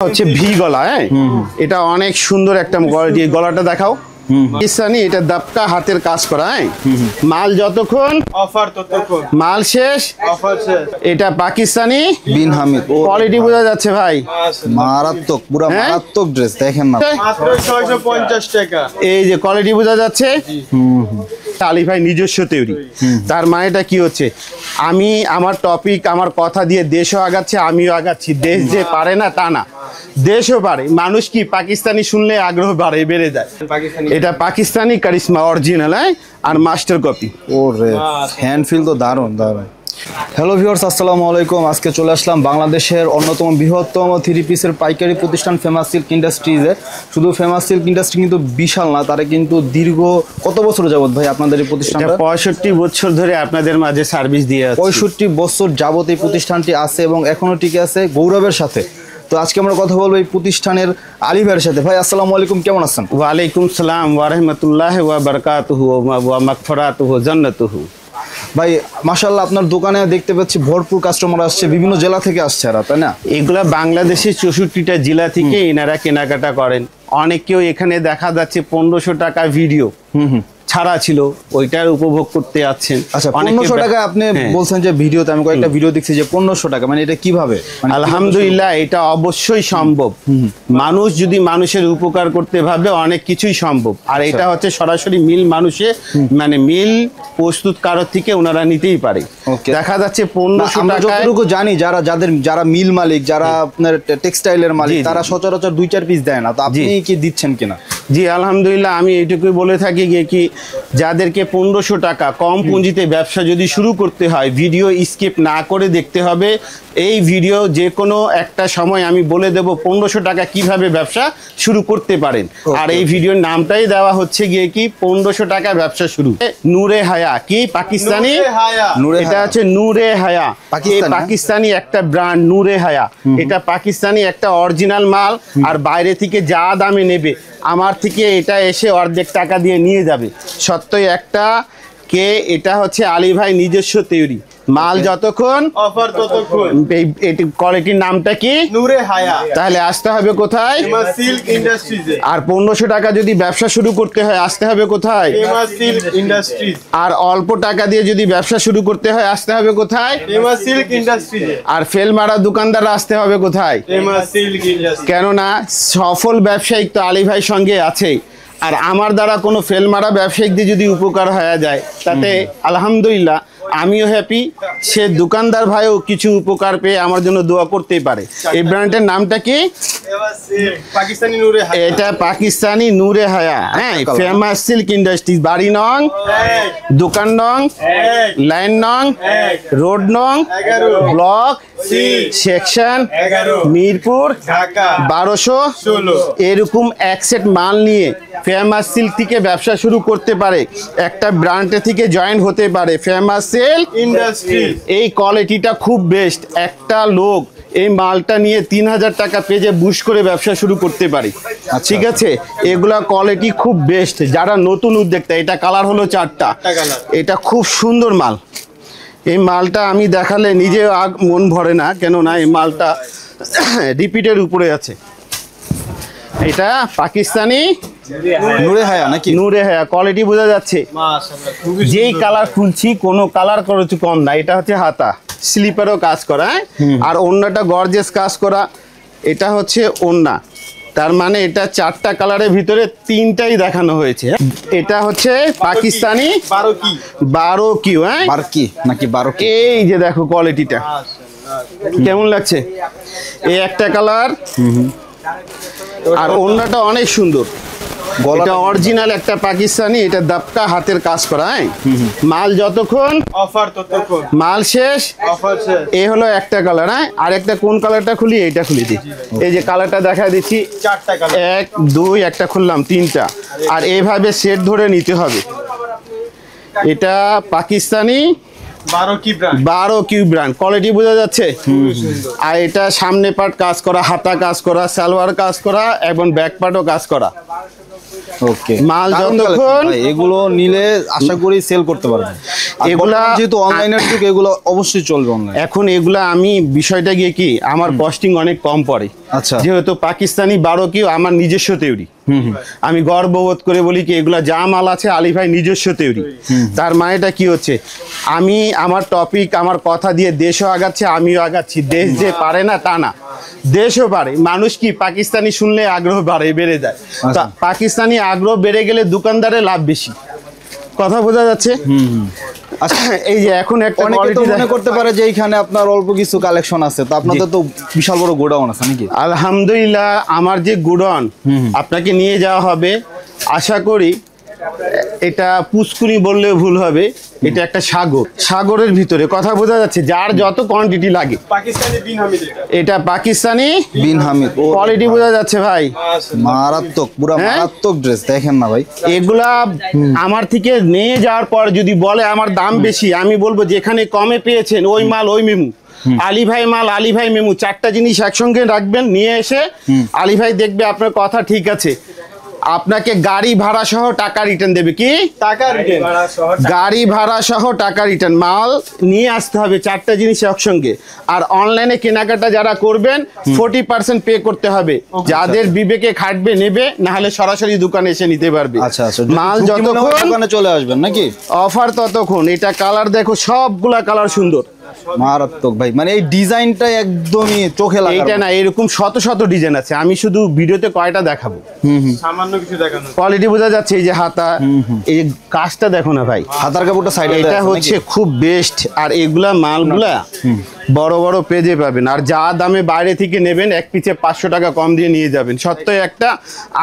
হচ্ছে ভি গলা। হ্যাঁ, এটা অনেক সুন্দর একটা গলাটা দেখাও। পাকিস্তানি, এটা দাপকা হাতের কাজ করা। হ্যাঁ, মাল যতক্ষণ অফার ততক্ষণ, মাল শেষ অফার শেষ। এটা পাকিস্তানি বিন হামিদ, কোয়ালিটি বোঝা যাচ্ছে ভাই, মারাত্মক, পুরো মারাত্মক ড্রেস। দেখেন না, মাত্র 650 টাকা। এই যে কোয়ালিটি বোঝা যাচ্ছে, আলী ভাই নিজস্ব তৈরি। তার মানেটা কি হচ্ছে, আমি আমার টপিক আমার কথা দিয়ে দেশও আগাচ্ছে, আমিও আগাচ্ছি। দেশ যে পারে না তা না, দেশও পারে। মানুষ কি পাকিস্তানি শুনলে আগ্রহ বেড়ে যায়। এটা পাকিস্তানি কারিশমা অরিজিনাল, আর মাস্টার কপি। ওরে হ্যান্ড ফিল তো দারুণ দারুণ। হ্যালো ভিউয়ার্স, আসসালামু আলাইকুম। আজকে চলে আসলাম বাংলাদেশের অন্যতম বৃহত্তম থ্রি পিসের পাইকারি প্রতিষ্ঠান ফেমাস সিল্ক ইন্ডাস্ট্রিজে। শুধু ফেমাস সিল্ক ইন্ডাস্ট্রি কিন্তু বিশাল না, তারা কিন্তু দীর্ঘ কত বছর যাবত ভাই আপনাদের এই প্রতিষ্ঠানটা? 65 বছর ধরে আপনাদের মাঝে সার্ভিস দিয়ে আছে। 65 বছর যাবত এই প্রতিষ্ঠানটি আছে এবং এখনো টিকে আছে গৌরবের সাথে। তো আজকে আমরা কথা বলবো এই প্রতিষ্ঠানের আলী ভাইয়ের সাথে। ভাই আসসালামু আলাইকুম, কেমন আছেন? ওয়ালাইকুম সালাম ওয়া রাহমাতুল্লাহি ওয়া বারাকাতুহু ওয়া মাগফিরাতুহু জান্নাতুহু। ভাই মাশাআল্লাহ, আপনার দোকানে দেখতে পাচ্ছি ভরপুর কাস্টমার আসছে, বিভিন্ন জেলা থেকে আসছে এরা, তাই না? এগুলা বাংলাদেশের 64টা জেলা থেকে এনারা কেনাকাটা করেন। অনেকেও এখানে দেখা যাচ্ছে 1500 টাকা ভিডিও ছাড়া ছিল, ওইটার উপভোগ করতে যাচ্ছেন। আচ্ছা, 1500 টাকা আপনি বলছেন যে ভিডিওতে, আমি কয়েকটা ভিডিও দেখছি যে 1500 টাকা, মানে এটা কিভাবে? আলহামদুলিল্লাহ, এটা অবশ্যই সম্ভব। মানুষ যদি মানুষের উপকার করতে ভাবে অনেক কিছুই সম্ভব। আর এটা হচ্ছে সরাসরি মিল মানুষে, মানে মিল প্রস্তুতকারক থেকে ওনারা নিতেই পারে। দেখা যাচ্ছে 1500 টাকা। যতটুকু জানি যারা মিল মালিক, যারা আপনার টেক্সটাইলের মালিক, তারা সচরাচর 2-4 পিস দেয় না। তো আপনি কি দিচ্ছেন কিনা? জি আলহামদুলিল্লাহ, আমি এইটুকুই বলে থাকি কি যাদেরকে 1500 টাকা কম পুঁজিতে ব্যবসা যদি শুরু করতে হয়, ভিডিও স্কিপ না করে দেখতে হবে। এই ভিডিও যে কোনো একটা সময় আমি বলে দেব 1500 টাকা কিভাবে ব্যবসা শুরু করতে পারেন। আর এই ভিডিওর নামটাই দেওয়া হচ্ছে গিয়ে কি 1500 টাকা ব্যবসা শুরু। নূরে হায়া কি পাকিস্তানি, এটা হচ্ছে নূরে হায়া, পাকিস্তানি একটা ব্র্যান্ড নূরে হায়া। এটা পাকিস্তানি একটা অরিজিনাল মাল। আর বাইরে থেকে যা দামে নেবে আমার থেকে এটা এসে অর্ধেক টাকা দিয়ে নিয়ে যাবে। সত্যই একটা কে, এটা হচ্ছে আলী ভাই নিজস্ব তৈরি মাল, যতক্ষণ অফার ততক্ষণ। এই কোয়ালিটির নামটা কি? নূরে হায়া। তাহলে আসতে হবে কোথায়? ফেমাস সিল্ক ইন্ডাস্ট্রিজে। আর 1500 টাকা যদি ব্যবসা শুরু করতে হয় আসতে হবে কোথায়? Famous silk industries. আর অল্প টাকা দিয়ে যদি ব্যবসা শুরু করতে হয় আসতে হবে কোথায়? ফেমাস সিল্ক ইন্ডাস্ট্রিজে। আর ফেল মারা দোকানদার আসতে হবে কোথায়? Famous silk industry. কেননা সফল ব্যবসায়িক তো আলী ভাই সঙ্গে আছেই। আর আমার দ্বারা কোনো ফেল মারা ব্যবসায়িকদের যদি উপকার হয়ে যায় তাতে আলহামদুলিল্লাহ আমিও হ্যাপি, সে দোকানদার ভাইও কিছু উপকার পেয়ে আমার জন্য দোয়া করতেই পারে। এই ব্র্যান্ডের নামটা কি? পাকিস্তানি নূরে হায়া। এটা পাকিস্তানি নূরে হায়া। হ্যাঁ, ফেমাস সিল্ক ইন্ডাস্ট্রিজ। বাড়ি নং, দোকান নং, লাইন নং, রোড নং, ব্লক, সেকশন মিরপুর, 1216। এরকম এক সেট মাল নিয়ে ফেমাস সিল্ক থেকে ব্যবসা শুরু করতে পারে, একটা ব্র্যান্ডে থেকে জয়েন হতে পারে ফেমাস সিল্ক ইন্ডাস্ট্রি। এই কোয়ালিটিটা খুব বেস্ট। একটা লোক এই মালটা নিয়ে 3000 টাকা পেজে বুশ করে ব্যবসা শুরু করতে পারে। ঠিক আছে, এগুলা কোয়ালিটি খুব বেস্ট। যারা নতুন উদ্যোক্তা, এটা কালার হলো 4টা, এটা খুব সুন্দর মাল। এই মালটা আমি দেখালে নিজে মন ভরে না, কেননা এই মালটা রিপিটের উপরে আছে। এটা পাকিস্তানি নূরে হায়া নাকি? নূরে হায়া, কোয়ালিটি বোঝা যাচ্ছে। যেই কালার খুলছি কোনো কালার খরচ কম না। এটা হচ্ছে হাতা, স্লিপারও কাজ করা, আর ওন্নাটা গর্জিয়াস কাজ করা। এটা হচ্ছে ওন্না, তার মানে এটা 4টা কালারের ভিতরে 3টাই দেখানো হয়েছে। এটা হচ্ছে পাকিস্তানি 12 কিউ। হ্যাঁ, 12 কি নাকি 12 কি? এই যে দেখো কোয়ালিটিটা কেমন লাগছে। এই একটা কালার, আর ওন্নাটা অনেক সুন্দর। এটা অরিজিনাল একটা পাকিস্তানি, এটা দাপকা হাতের কাজ করা। মাল যতক্ষণ অফার ততক্ষণ, মাল শেষ অফার শেষ। এই হলো একটা কালার। আর একটা কোন কালারটা খুলি? এইটা খুলি দিই। এই যে কালারটা দেখা দিচ্ছি, 4টা কালার, 1 2 একটা খুললাম, 3টা। আর এইভাবে সেট ধরে নিতে হবে। এটা পাকিস্তানি 12 কিউ ব্র্যান্ড, কোয়ালিটি বোঝা যাচ্ছে। আর এটা সামনে পার্ট কাজ করা, হাতা কাজ করা, সালোয়ার কাজ করা এবং ব্যাক পার্টও কাজ করা। ওকে, মাল দারুণ যতক্ষণ collection ভাই, এগুলো নিলে আশা করি সেল করতে পারবেন। এগুলা যেহেতু অনলাইনের যুগ, এগুলো অবশ্যই চলবে অনলাইন। এখন এগুলা আমি বিষয়টা গিয়ে কি আমার কস্টিং অনেক কম পড়ে। আচ্ছা। যেহেতু পাকিস্তানি 12 কিউ আমার নিজস্ব তৈরি, আমি গর্ববোধ করে বলি কি এগুলা যা মাল আছে আলী ভাই নিজস্ব তৈরি। তার মানেটা কি হচ্ছে, আমি আমার টপিক আমার কথা দিয়ে দেশও আগাচ্ছে, আমিও আগাচ্ছি। দেশ যে পারে না তা না, দেশও পারে। মানুষ কি পাকিস্তানি শুনলে আগ্রহ বেড়ে যায়। তা পাকিস্তানি আগ্রহ বেড়ে গেলে দোকানদারের লাভ বেশি। কথা বোঝা যাচ্ছে? আচ্ছা, এই যে এখন একটা অনেকে তো quality মনে করতে পারে যে এইখানে আপনার অল্প কিছু কালেকশন আছে, তো আপনাদের তো বিশাল বড় গোডাউন আছে নাকি? আলহামদুলিল্লাহ, আমার যে গুডন আপনাকে নিয়ে যাওয়া হবে, আশা করি এটা পুষ্কুনি বললেও ভুল হবে, এটা একটা সাগরের ভিতরে। কথা বোঝা যাচ্ছে, যার যত কোয়ান্টিটি লাগে। পাকিস্তানি বিন হামিদ এটা পাকিস্তানি বিন হামিদ, কোয়ালিটি বোঝা যাচ্ছে ভাই, মারাত্মক, পুরো মারাত্মক ড্রেস। দেখেন না ভাই, এগুলা আমার থেকে নিয়ে যাওয়ার পর যদি বলে আমার দাম বেশি, আমি বলবো যেখানে কমে পেয়েছেন ওই মাল ওই মেমু। আলী ভাই মাল, আলী ভাই মেমু, চারটা জিনিস একসঙ্গে রাখবেন, নিয়ে এসে আলী ভাই দেখবে আপনার কথা ঠিক আছে, আপনাকে গাড়ি ভাড়া সহ টাকা রিটার্ন দেবে। কি টাকা রিটার্ন, গাড়ি ভাড়া সহ টাকা রিটার্ন। মাল নিয়ে আসতে হবে চারটা জিনিস একসঙ্গে। আর অনলাইনে কেনাকাটা যারা করবেন 40% পে করতে হবে। যাদের বিবেকে খাটবে নেবে, না হলে সরাসরি দোকানে এসে নিতে পারবে। আচ্ছা আচ্ছা, মাল ঝুঁকি মনে হয় যতক্ষণ দোকানে চলে আসবেন নাকি? অফার ততক্ষণ। এটা কালার দেখো, সবগুলা কালার সুন্দর, মারাত্মক ভাই, মানে এই ডিজাইনটা একদমই চোখে লাগে। এইটা না, এরকম শত শত ডিজাইন আছে, আমি শুধু ভিডিওতে কয়টা দেখাবো। সামান্য কিছু দেখানো। কোয়ালিটি বোঝা যাচ্ছে। এই যে হাতা, এই কাজটা দেখো না ভাই, হাতার কাপড়টা সাইডে, এটা হচ্ছে খুব বেস্ট। আর এগুলা মালগুলা বড় বড় পেজে পাবেন, আর যা দামে বাইরে থেকে নেবেন এক পিছে 500 টাকা কম দিয়ে নিয়ে যাবেন। সত্যই একটা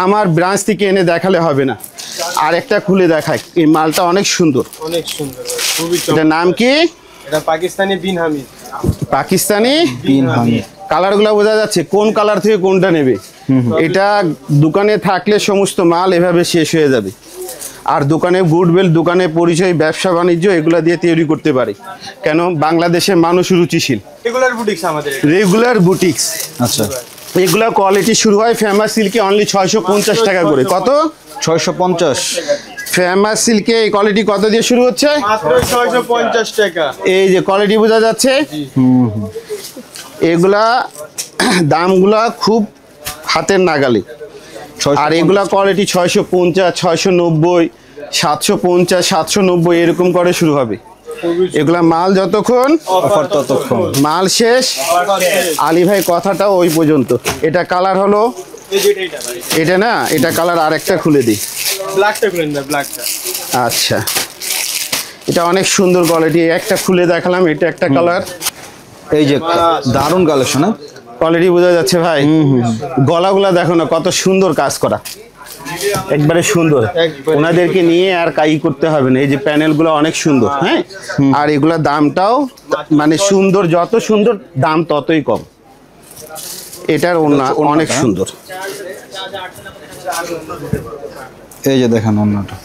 আমার ব্রাঞ্চ থেকে এনে দেখালে হবে না। আর একটা খুলে দেখায়, এই মালটা অনেক সুন্দর। অনেক সুন্দর, খুবই এটার নাম কি? এটা পাকিস্তানি বিন হামিদ। পাকিস্তানি বিন হামিদ। কালারগুলো বোঝা যাচ্ছে কোন কালার থেকে কোনটা নেবে। এটা দোকানে থাকলে সমস্ত মাল এভাবে শেষ হয়ে যাবে। আর দোকানে গুডউইল, দোকানে পরিচয়, ব্যবসা বাণিজ্য এগুলা দিয়ে তৈরি করতে পারে। কেন, বাংলাদেশের মানুষ রুচিশীল। রেগুলার বুটিক্স আমাদের। Regular boutiques. আচ্ছা, এগুলা কোয়ালিটি শুরু হয় ফেমাস সিল্কে অনলি 650 টাকা করে। কত? 650। ফেমাস সিল্কে এই কোয়ালিটি কত দিয়ে শুরু হচ্ছে? মাত্র 650 টাকা। এই যে কোয়ালিটি বোঝা যাচ্ছে। এগুলা দামগুলা খুব হাতের নাগালে। আর এগুলা কোয়ালিটি 650, 690, 750, 790 এরকম করে শুরু হবে। এগুলা মাল যতক্ষণ অফার ততক্ষণ, মাল শেষ। আলী ভাই কথাটা ওই পর্যন্ত। এটা কালার হলো এটা না, এটা কালার আরেকটা খুলে দিই। ব্ল্যাকটা খুলেন না, ব্ল্যাকটা। আচ্ছা, এটা অনেক সুন্দর কোয়ালিটি। একটা খুলে দেখালাম, এটা একটা কালার। এই যে দারুণ কালেকশন। কোয়ালিটি বোঝা যাচ্ছে ভাই। গলাগুলা দেখো না কত সুন্দর কাজ করা, একবারে সুন্দর। ওনাদেরকে নিয়ে আর কাই করতে হবে না। এই যে প্যানেলগুলো অনেক সুন্দর। হ্যাঁ, আর এগুলা দামটাও মানে সুন্দর, যত সুন্দর দাম ততই কম। এটার অনেক সুন্দর। এই যে দেখেন অন্যটা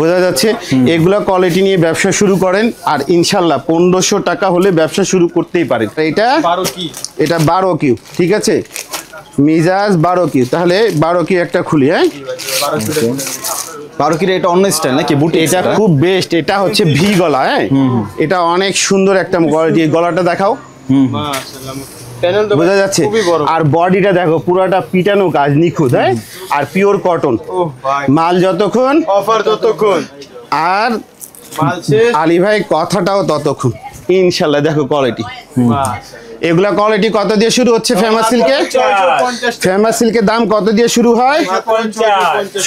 বোঝা যাচ্ছে। এগুলা কোয়ালিটি নিয়ে ব্যবসা শুরু করেন, আর ইনশাল্লাহ 1500 টাকা হলে ব্যবসা শুরু করতেই পারেন। এটা 12 কি? এটা 12 কিউ, ঠিক আছে, মিজাজ 12 কিউ। তাহলে 12 কিউ একটা খুলি। হ্যাঁ, 12 কি? এটা অন্য স্টাইল নাকি বুটি? এটা খুব বেস্ট। এটা হচ্ছে ভি গলা। হ্যাঁ, এটা অনেক সুন্দর একটা কোয়ালিটি। গলাটা দেখাও, মাশাআল্লাহ, প্যানেল তো বোঝা যাচ্ছে। খুবই বড়। আর বডিটা দেখো, পুরোটা পিটানো কাজ, নিখুঁত। হ্যাঁ, আর পিওর কটন। ওহ ভাই, মাল যতক্ষণ অফার ততক্ষণ, আর মাল শেষ। আলী ভাই কথাটাও ততক্ষণ। ইনশাল্লাহ দেখো কোয়ালিটি। এগুলা কোয়ালিটি কত দিয়ে শুরু হচ্ছে ফেমাস সিল্কে? 650 ফেমাস সিল্কের দাম কত দিয়ে শুরু হয়?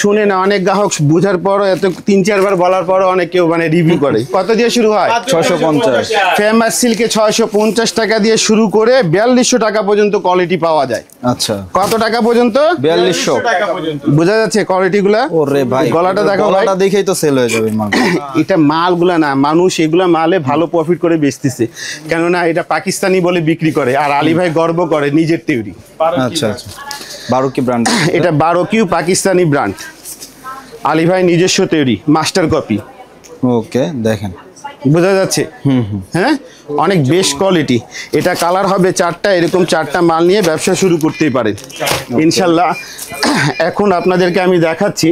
শুনে না, অনেক গ্রাহক বুঝার পর এত 3-4 বার বলার পর অনেক কেউ মানে রিভিউ করে। কত দিয়ে শুরু হয়? 650। ফেমাস সিল্কে 650 টাকা দিয়ে শুরু করে 4200 টাকা পর্যন্ত কোয়ালিটি পাওয়া যায়। আচ্ছা, কত টাকা পর্যন্ত? 4200 টাকা পর্যন্ত। বোঝা যাচ্ছে কোয়ালিটি গুলা। ওরে ভাই, গলাটা দেখো ভাই। গলাটা দেখেই তো সেল হয়ে যাবে মাল। এটা মালগুলা না, মানুষ এগুলা মালে ভালো প্রফিট করে বেচতেছে, কেননা এটা পাকিস্তানি বলে বিক্রি করে। আর আলী ভাই গর্ব করে নিজের তৈরি। আচ্ছা আচ্ছা, 12 কি ব্র্যান্ড? এটা 12 কিউ পাকিস্তানি ব্র্যান্ড, আলী ভাই নিজস্ব তৈরি, মাস্টার কপি। ওকে, দেখেন বোঝা যাচ্ছে? হ্যাঁ, অনেক বেস্ট কোয়ালিটি। এটা কালার হবে 4টা, এরকম 4টা মাল নিয়ে ব্যবসা শুরু করতেই পারেন ইনশাল্লাহ। এখন আপনাদেরকে আমি দেখাচ্ছি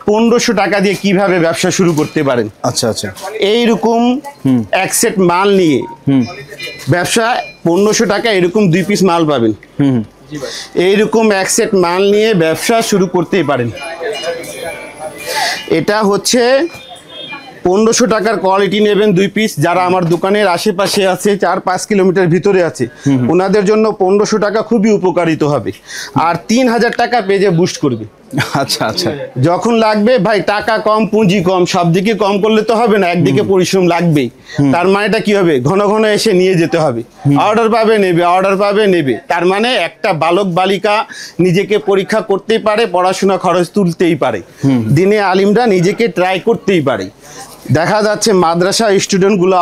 1500 টাকা দিয়ে কিভাবে ব্যবসা শুরু করতে পারেন। আচ্ছা আচ্ছা, এইরকম এক সেট মাল নিয়ে ব্যবসা 1500 টাকা এরকম 2 পিস মাল পাবেন। এইরকম এক সেট মাল নিয়ে ব্যবসা শুরু করতেই পারেন। এটা হচ্ছে 1500 টাকার কোয়ালিটি নেবেন 2 পিস। যারা আমার দোকানের আশেপাশে আছে, 4-5 কিলোমিটার ভিতরে আছে, ওনাদের জন্য 1500 টাকা খুবই উপকারিত হবে। আর 3000 টাকা পেজে বুস্ট করবে। আচ্ছা আচ্ছা, যখন লাগবে ভাই, টাকা কম পুঁজি কম, সব দিকে কম করলে তো হবে না, একদিকে পরিশ্রম লাগবেই। তার মানেটা কি হবে? ঘন ঘন এসে নিয়ে যেতে হবে। অর্ডার পাবে নেবে, অর্ডার পাবে নেবে। তার মানে একটা বালক বালিকা নিজেকে পরীক্ষা করতেই পারে, পড়াশোনা খরচ তুলতেই পারে, দিনে আলিমরা নিজেকে ট্রাই করতেই পারে। দেখা যাচ্ছে মাদ্রাসা স্টুডেন্টগুলো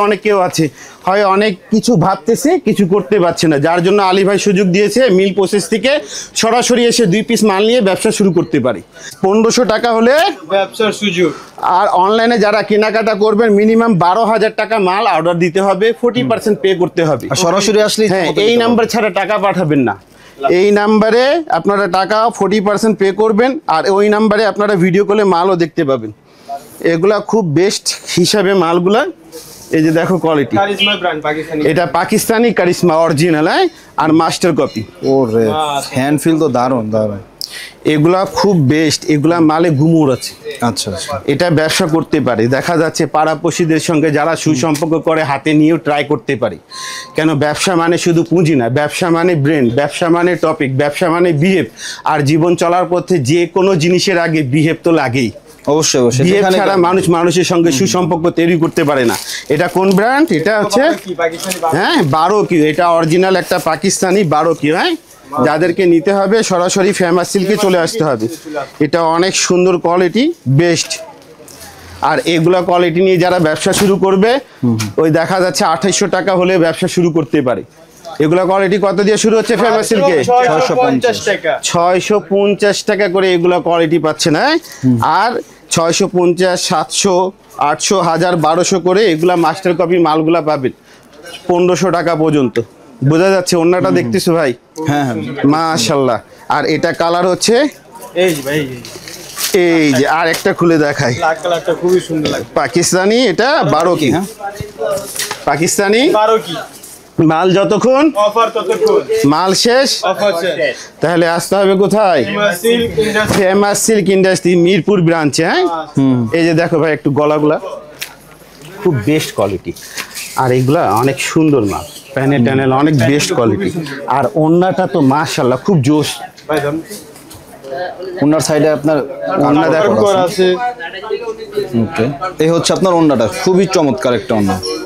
অনেকেও আছে, হয় অনেক কিছু ভাবতেছে, কিছু করতে পারছে না, যার জন্য আলী ভাই সুযোগ দিয়েছে মিল প্রসেস থেকে সরাসরি এসে 2 পিস মাল নিয়ে ব্যবসা শুরু করতে পারে 1500 টাকা হলে ব্যবসার সুযোগ। আর অনলাইনে যারা কেনাকাটা করবেন মিনিমাম 12,000 টাকা মাল অর্ডার দিতে হবে, 40% পে করতে হবে। আর সরাসরি আসলে হ্যাঁ, এই নাম্বার ছাড়া টাকা পাঠাবেন না। এই নাম্বারে আপনারা টাকা 40% পে করবেন, আর ওই নাম্বারে আপনারা ভিডিও কলে মালও দেখতে পাবেন। এগুলা খুব বেস্ট হিসাবে মালগুলা। এই যে দেখো কোয়ালিটি, কারিজমা ব্র্যান্ড পাকিস্তানি। এটা পাকিস্তানি কারিশমা অরিজিনাল, হ্যাঁ, আর মাস্টার কপি। ওরে হ্যান্ড ফিল তো দারুণ দারুণ। এগুলা খুব বেস্ট, এগুলা মালে গুমুর আছে। আচ্ছা আচ্ছা, এটা ব্যবসা করতে পারে। দেখা যাচ্ছে পাড়াপড়শিদের সঙ্গে যারা সুসম্পর্ক করে হাতে নিয়েও ট্রাই করতে পারে। কেন, ব্যবসা মানে শুধু পুঁজি না, ব্যবসা মানে ব্রেন, ব্যবসা মানে টপিক, ব্যবসা মানে বিহেভ। আর জীবন চলার পথে যে কোনো জিনিসের আগে বিহেভ তো লাগেই। অবশ্যই অবশ্যই, বিহেভ যেখানে ছাড়া মানুষ মানুষের সঙ্গে সুসম্পর্ক তৈরি করতে পারে না। এটা কোন ব্র্যান্ড? এটা হচ্ছে কি পাকিস্তানি? হ্যাঁ 12 কিউ। এটা অরিজিনাল একটা পাকিস্তানি 12 কিউ। হ্যাঁ, যাদেরকে নিতে হবে সরাসরি ফেমাস সিল্কে চলে আসতে হবে। এটা অনেক সুন্দর কোয়ালিটি, বেস্ট। আর এগুলা কোয়ালিটি নিয়ে যারা ব্যবসা শুরু করবে, ওই দেখা যাচ্ছে 2800 টাকা হলে ব্যবসা শুরু করতে পারে। এগুলা কোয়ালিটি কত দিয়ে শুরু হচ্ছে ফেমাস সিল্কে? 650 টাকা। 650 টাকা করে এগুলা কোয়ালিটি পাচ্ছে না। আর 650, 700, 800, 1000, 1200 করে এগুলা মাস্টার কপি মালগুলা পাবেন 1500 টাকা পর্যন্ত। বোঝা যাচ্ছে? অন্যটা দেখতেছো ভাই? হ্যাঁ হ্যাঁ, মাশাআল্লাহ। আর এটা কালার হচ্ছে এই যে ভাই, এই যে, আর একটা খুলে দেখাই। লাল কালারটা খুবই সুন্দর লাগে। পাকিস্তানি, এটা 12 কি। হ্যাঁ পাকিস্তানি 12 কি মাল যতক্ষণ, অফার ততক্ষণ। মাল শেষ, অফার শেষ। তাহলে আসতে হবে কোথায়? Silk industry. Famous silk industry Mirpur ব্রাঞ্চে। হ্যাঁ, এই যে দেখো ভাই, একটু গলাগুলা খুব বেস্ট কোয়ালিটি। আর এগুলা অনেক সুন্দর মাল, প্যানেল ট্যানেল অনেক বেস্ট কোয়ালিটি। আর ওন্নাটা তো মাশাআল্লাহ খুব জোশ। ভাই দাম ওনার সাইডে আপনার ওন্না করা দেখো আছে। ওকে, এই হচ্ছে আপনার ওন্নাটা, খুবই চমৎকার একটা ওন্না।